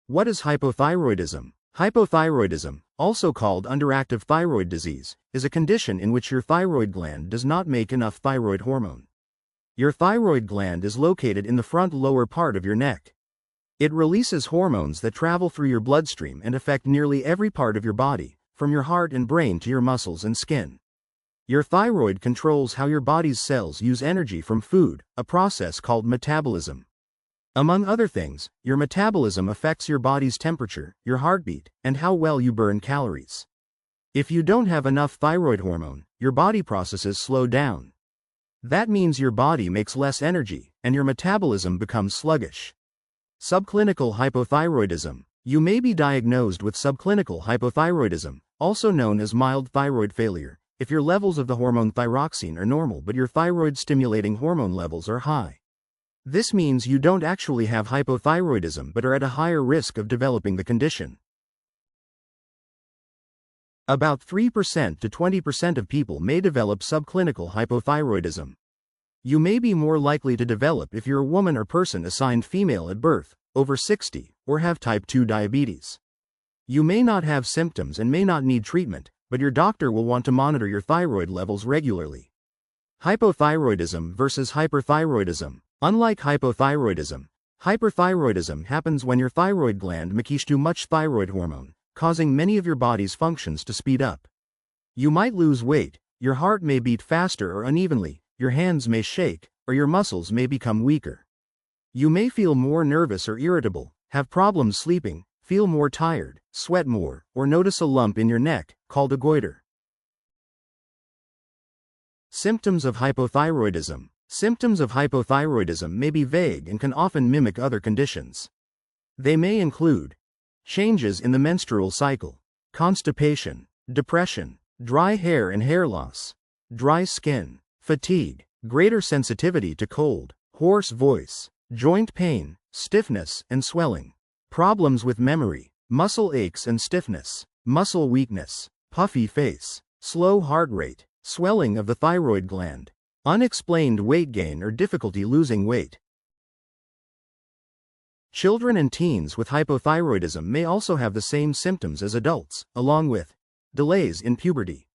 What is hypothyroidism? Hypothyroidism, also called underactive thyroid disease, is a condition in which your thyroid gland does not make enough thyroid hormone. Your thyroid gland is located in the front lower part of your neck. It releases hormones that travel through your bloodstream and affect nearly every part of your body, from your heart and brain to your muscles and skin. Your thyroid controls how your body's cells use energy from food, a process called metabolism. Among other things, your metabolism affects your body's temperature, your heartbeat, and how well you burn calories. If you don't have enough thyroid hormone, your body processes slow down. That means your body makes less energy, and your metabolism becomes sluggish. Subclinical hypothyroidism. You may be diagnosed with subclinical hypothyroidism, also known as mild thyroid failure, if your levels of the hormone thyroxine are normal but your thyroid-stimulating hormone levels are high. This means you don't actually have hypothyroidism but are at a higher risk of developing the condition. About 3% to 20% of people may develop subclinical hypothyroidism. You may be more likely to develop if you're a woman or person assigned female at birth, over 60, or have type 2 diabetes. You may not have symptoms and may not need treatment, but your doctor will want to monitor your thyroid levels regularly. Hypothyroidism versus hyperthyroidism. Unlike hypothyroidism, hyperthyroidism happens when your thyroid gland makes too much thyroid hormone, causing many of your body's functions to speed up. You might lose weight, your heart may beat faster or unevenly, your hands may shake, or your muscles may become weaker. You may feel more nervous or irritable, have problems sleeping, feel more tired, sweat more, or notice a lump in your neck, called a goiter. Symptoms of hypothyroidism. Symptoms of hypothyroidism may be vague and can often mimic other conditions. They may include changes in the menstrual cycle, constipation, depression, dry hair and hair loss, dry skin, fatigue, greater sensitivity to cold, hoarse voice, joint pain, stiffness and swelling, problems with memory, muscle aches and stiffness, muscle weakness, puffy face, slow heart rate, swelling of the thyroid gland, unexplained weight gain or difficulty losing weight. Children and teens with hypothyroidism may also have the same symptoms as adults, along with delays in puberty,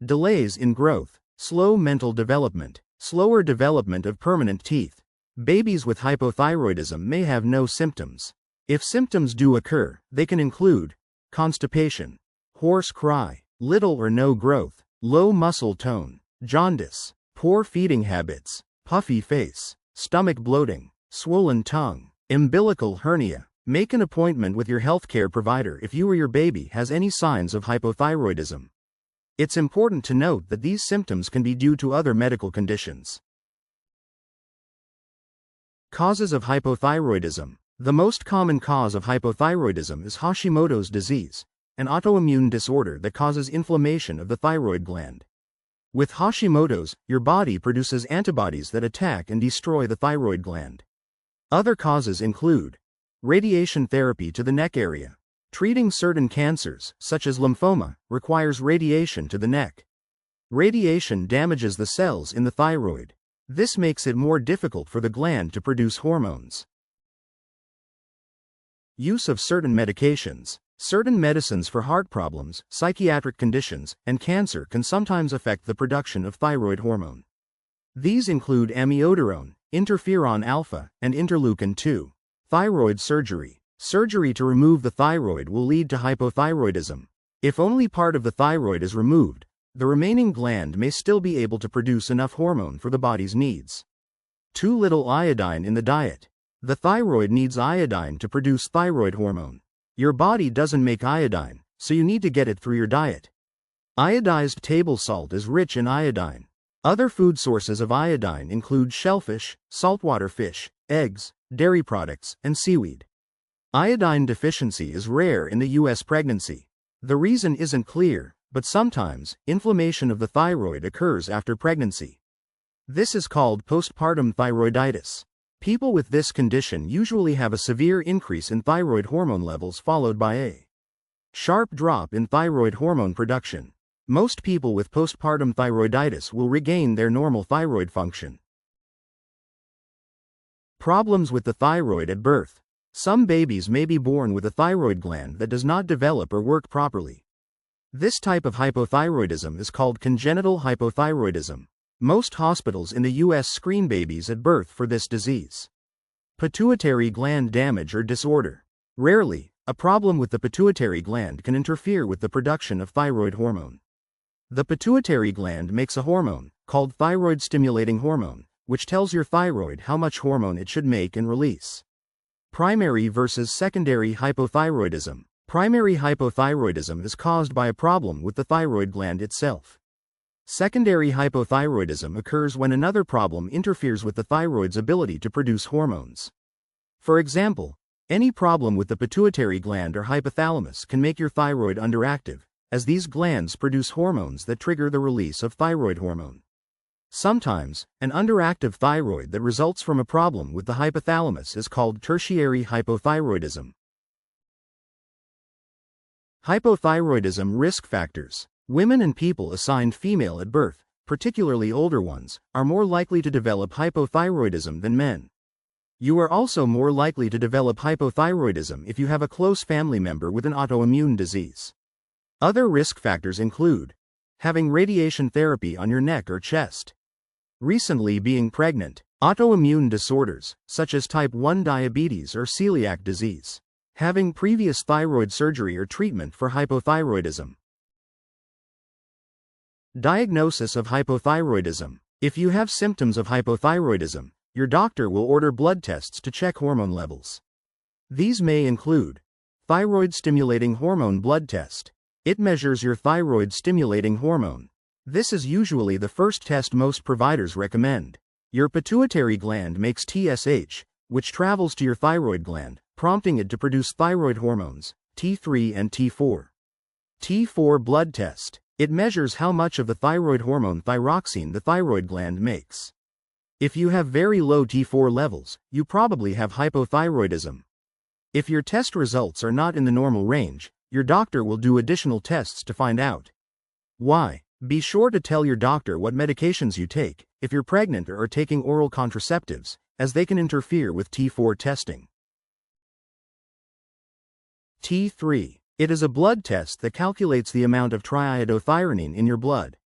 delays in growth, slow mental development, slower development of permanent teeth. Babies with hypothyroidism may have no symptoms. If symptoms do occur, they can include constipation, hoarse cry, little or no growth, low muscle tone, jaundice, poor feeding habits, puffy face, stomach bloating, swollen tongue, umbilical hernia. Make an appointment with your healthcare provider if you or your baby has any signs of hypothyroidism. It's important to note that these symptoms can be due to other medical conditions. Causes of hypothyroidism. The most common cause of hypothyroidism is Hashimoto's disease, an autoimmune disorder that causes inflammation of the thyroid gland. With Hashimoto's, your body produces antibodies that attack and destroy the thyroid gland. Other causes include radiation therapy to the neck area. Treating certain cancers, such as lymphoma, requires radiation to the neck. Radiation damages the cells in the thyroid. This makes it more difficult for the gland to produce hormones. Use of certain medications. Certain medicines for heart problems, psychiatric conditions, and cancer can sometimes affect the production of thyroid hormone. These include amiodarone, interferon alpha, and interleukin-2. Thyroid surgery. Surgery to remove the thyroid will lead to hypothyroidism. If only part of the thyroid is removed, the remaining gland may still be able to produce enough hormone for the body's needs. Too little iodine in the diet. The thyroid needs iodine to produce thyroid hormone. Your body doesn't make iodine, so you need to get it through your diet. Iodized table salt is rich in iodine. Other food sources of iodine include shellfish, saltwater fish, eggs, dairy products, and seaweed. Iodine deficiency is rare in the U.S. pregnancy. The reason isn't clear, but sometimes, inflammation of the thyroid occurs after pregnancy. This is called postpartum thyroiditis. People with this condition usually have a severe increase in thyroid hormone levels followed by a sharp drop in thyroid hormone production. Most people with postpartum thyroiditis will regain their normal thyroid function. Problems with the thyroid at birth. Some babies may be born with a thyroid gland that does not develop or work properly. This type of hypothyroidism is called congenital hypothyroidism. Most hospitals in the U.S. screen babies at birth for this disease. Pituitary gland damage or disorder. Rarely, a problem with the pituitary gland can interfere with the production of thyroid hormone. The pituitary gland makes a hormone, called thyroid-stimulating hormone, which tells your thyroid how much hormone it should make and release. Primary versus secondary hypothyroidism. Primary hypothyroidism is caused by a problem with the thyroid gland itself. Secondary hypothyroidism occurs when another problem interferes with the thyroid's ability to produce hormones. For example, any problem with the pituitary gland or hypothalamus can make your thyroid underactive, as these glands produce hormones that trigger the release of thyroid hormone. Sometimes, an underactive thyroid that results from a problem with the hypothalamus is called tertiary hypothyroidism. Hypothyroidism risk factors. Women and people assigned female at birth, particularly older ones, are more likely to develop hypothyroidism than men. You are also more likely to develop hypothyroidism if you have a close family member with an autoimmune disease. Other risk factors include having radiation therapy on your neck or chest, recently being pregnant, autoimmune disorders, such as type 1 diabetes or celiac disease, having previous thyroid surgery or treatment for hypothyroidism. Diagnosis of hypothyroidism. If you have symptoms of hypothyroidism, your doctor will order blood tests to check hormone levels. These may include thyroid-stimulating hormone blood test. It measures your thyroid-stimulating hormone. This is usually the first test most providers recommend. Your pituitary gland makes TSH, which travels to your thyroid gland, prompting it to produce thyroid hormones, T3 and T4. T4 blood test. It measures how much of the thyroid hormone thyroxine the thyroid gland makes. If you have very low T4 levels, you probably have hypothyroidism. If your test results are not in the normal range, your doctor will do additional tests to find out why. Be sure to tell your doctor what medications you take, if you're pregnant or are taking oral contraceptives, as they can interfere with T4 testing. T3. It is a blood test that calculates the amount of triiodothyronine in your blood.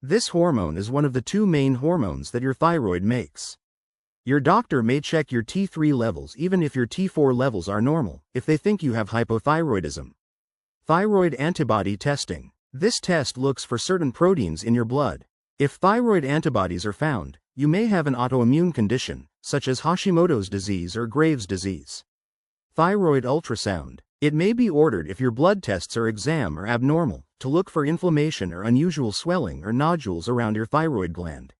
This hormone is one of the two main hormones that your thyroid makes. Your doctor may check your T3 levels even if your T4 levels are normal, if they think you have hypothyroidism. Thyroid antibody testing. This test looks for certain proteins in your blood. If thyroid antibodies are found, you may have an autoimmune condition, such as Hashimoto's disease or Graves' disease. Thyroid ultrasound. It may be ordered if your blood tests or exam are abnormal, to look for inflammation or unusual swelling or nodules around your thyroid gland.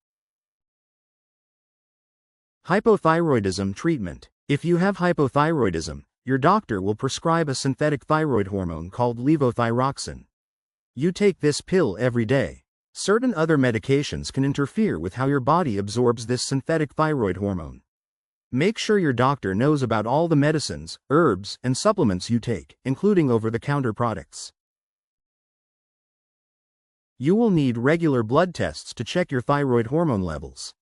Hypothyroidism treatment. If you have hypothyroidism, your doctor will prescribe a synthetic thyroid hormone called levothyroxine. You take this pill every day. Certain other medications can interfere with how your body absorbs this synthetic thyroid hormone. Make sure your doctor knows about all the medicines, herbs, and supplements you take, including over-the-counter products. You will need regular blood tests to check your thyroid hormone levels.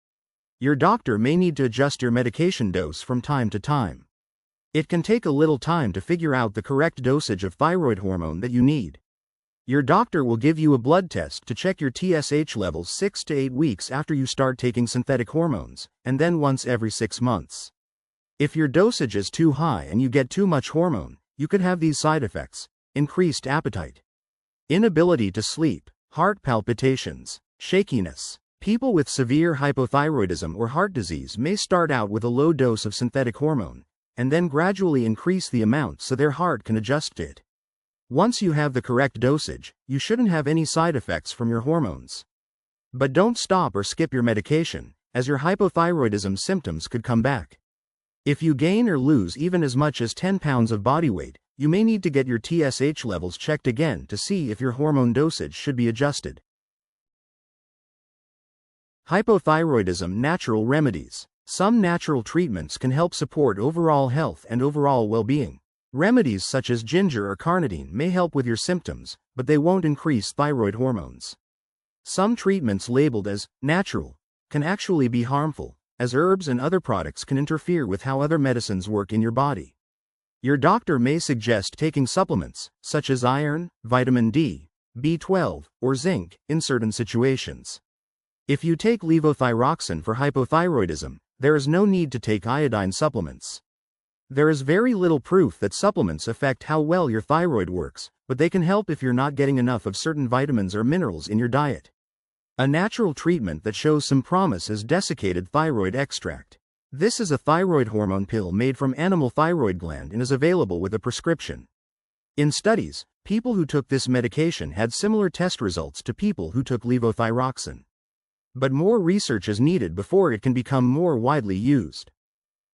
Your doctor may need to adjust your medication dose from time to time. It can take a little time to figure out the correct dosage of thyroid hormone that you need. Your doctor will give you a blood test to check your TSH levels 6 to 8 weeks after you start taking synthetic hormones, and then once every 6 months. If your dosage is too high and you get too much hormone, you could have these side effects: increased appetite, inability to sleep, heart palpitations, shakiness. People with severe hypothyroidism or heart disease may start out with a low dose of synthetic hormone, and then gradually increase the amount so their heart can adjust to it. Once you have the correct dosage, you shouldn't have any side effects from your hormones. But don't stop or skip your medication, as your hypothyroidism symptoms could come back. If you gain or lose even as much as 10 pounds of body weight, you may need to get your TSH levels checked again to see if your hormone dosage should be adjusted. Hypothyroidism natural remedies. Some natural treatments can help support overall health and overall well-being. Remedies such as ginger or carnitine may help with your symptoms, but they won't increase thyroid hormones. Some treatments labeled as natural can actually be harmful, as herbs and other products can interfere with how other medicines work in your body. Your doctor may suggest taking supplements, such as iron, vitamin D, B12, or zinc, in certain situations. If you take levothyroxine for hypothyroidism, there is no need to take iodine supplements. There is very little proof that supplements affect how well your thyroid works, but they can help if you're not getting enough of certain vitamins or minerals in your diet. A natural treatment that shows some promise is desiccated thyroid extract. This is a thyroid hormone pill made from animal thyroid gland and is available with a prescription. In studies, people who took this medication had similar test results to people who took levothyroxine. But more research is needed before it can become more widely used.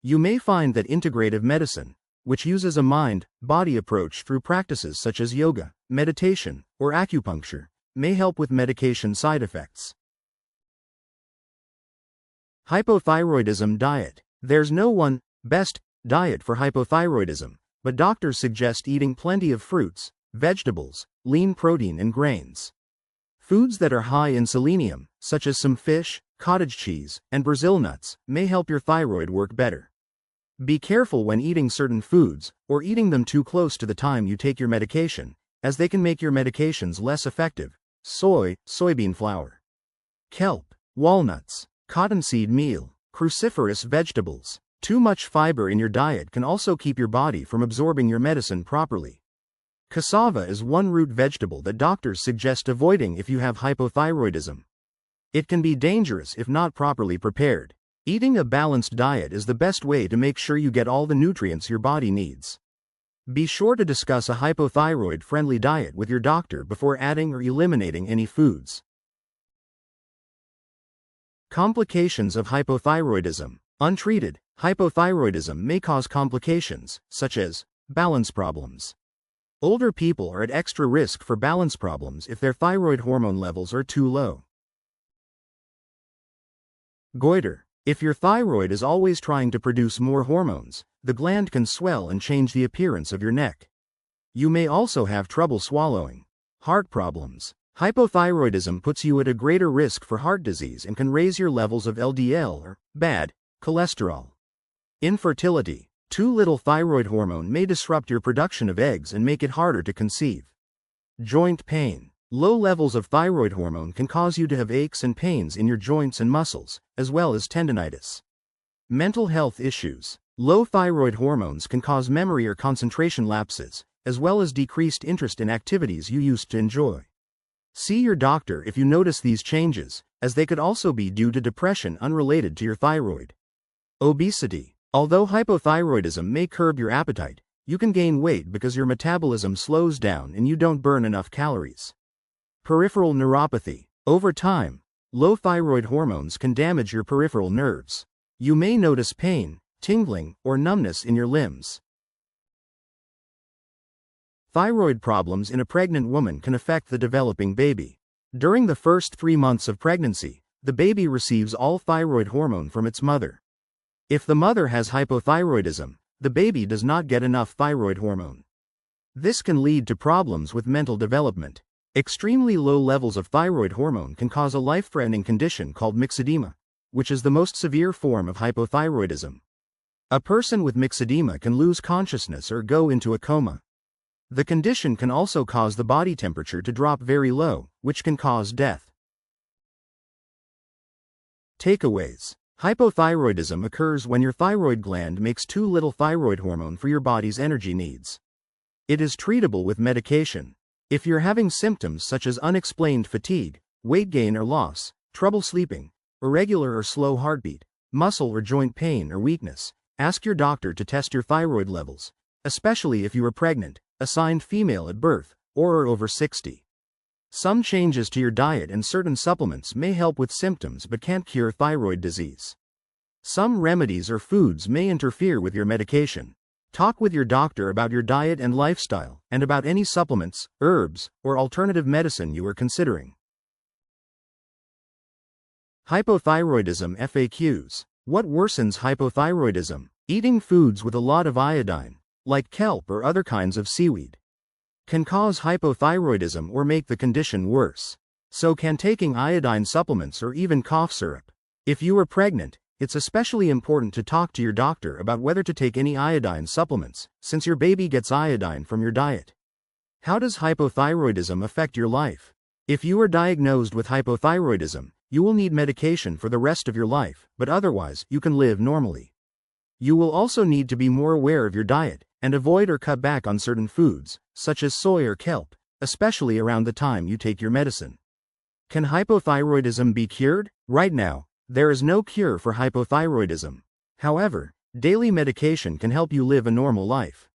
You may find that integrative medicine, which uses a mind-body approach through practices such as yoga, meditation, or acupuncture, may help with medication side effects. Hypothyroidism diet. There's no one best diet for hypothyroidism, but doctors suggest eating plenty of fruits, vegetables, lean protein and grains. Foods that are high in selenium, such as some fish, cottage cheese, and Brazil nuts, may help your thyroid work better. Be careful when eating certain foods, or eating them too close to the time you take your medication, as they can make your medications less effective. Soybean flour, kelp, walnuts, cottonseed meal, cruciferous vegetables. Too much fiber in your diet can also keep your body from absorbing your medicine properly. Cassava is one root vegetable that doctors suggest avoiding if you have hypothyroidism. It can be dangerous if not properly prepared. Eating a balanced diet is the best way to make sure you get all the nutrients your body needs. Be sure to discuss a hypothyroid-friendly diet with your doctor before adding or eliminating any foods. Complications of hypothyroidism. Untreated, hypothyroidism may cause complications, such as balance problems. Older people are at extra risk for balance problems if their thyroid hormone levels are too low. Goiter. If your thyroid is always trying to produce more hormones, the gland can swell and change the appearance of your neck. You may also have trouble swallowing. Heart problems. Hypothyroidism puts you at a greater risk for heart disease and can raise your levels of LDL or bad cholesterol. Infertility. Too little thyroid hormone may disrupt your production of eggs and make it harder to conceive. Joint pain. Low levels of thyroid hormone can cause you to have aches and pains in your joints and muscles, as well as tendinitis. Mental health issues. Low thyroid hormones can cause memory or concentration lapses, as well as decreased interest in activities you used to enjoy. See your doctor if you notice these changes, as they could also be due to depression unrelated to your thyroid. Obesity. Although hypothyroidism may curb your appetite, you can gain weight because your metabolism slows down and you don't burn enough calories. Peripheral neuropathy. Over time, low thyroid hormones can damage your peripheral nerves. You may notice pain, tingling, or numbness in your limbs. Thyroid problems in a pregnant woman can affect the developing baby. During the first 3 months of pregnancy, the baby receives all thyroid hormone from its mother. If the mother has hypothyroidism, the baby does not get enough thyroid hormone. This can lead to problems with mental development. Extremely low levels of thyroid hormone can cause a life-threatening condition called myxedema, which is the most severe form of hypothyroidism. A person with myxedema can lose consciousness or go into a coma. The condition can also cause the body temperature to drop very low, which can cause death. Takeaways. Hypothyroidism occurs when your thyroid gland makes too little thyroid hormone for your body's energy needs. It is treatable with medication. If you're having symptoms such as unexplained fatigue, weight gain or loss, trouble sleeping, irregular or slow heartbeat, muscle or joint pain or weakness, ask your doctor to test your thyroid levels, especially if you are pregnant, assigned female at birth, or are over 60. Some changes to your diet and certain supplements may help with symptoms but can't cure thyroid disease. Some remedies or foods may interfere with your medication. Talk with your doctor about your diet and lifestyle, and about any supplements, herbs, or alternative medicine you are considering. Hypothyroidism FAQs. What worsens hypothyroidism? Eating foods with a lot of iodine, like kelp or other kinds of seaweed, can cause hypothyroidism or make the condition worse. So can taking iodine supplements or even cough syrup. If you are pregnant, It's especially important to talk to your doctor about whether to take any iodine supplements, since your baby gets iodine from your diet. How does hypothyroidism affect your life? If you are diagnosed with hypothyroidism, you will need medication for the rest of your life, but otherwise, you can live normally. You will also need to be more aware of your diet, and avoid or cut back on certain foods, such as soy or kelp, especially around the time you take your medicine. Can hypothyroidism be cured? Right now, there is no cure for hypothyroidism. However, daily medication can help you live a normal life.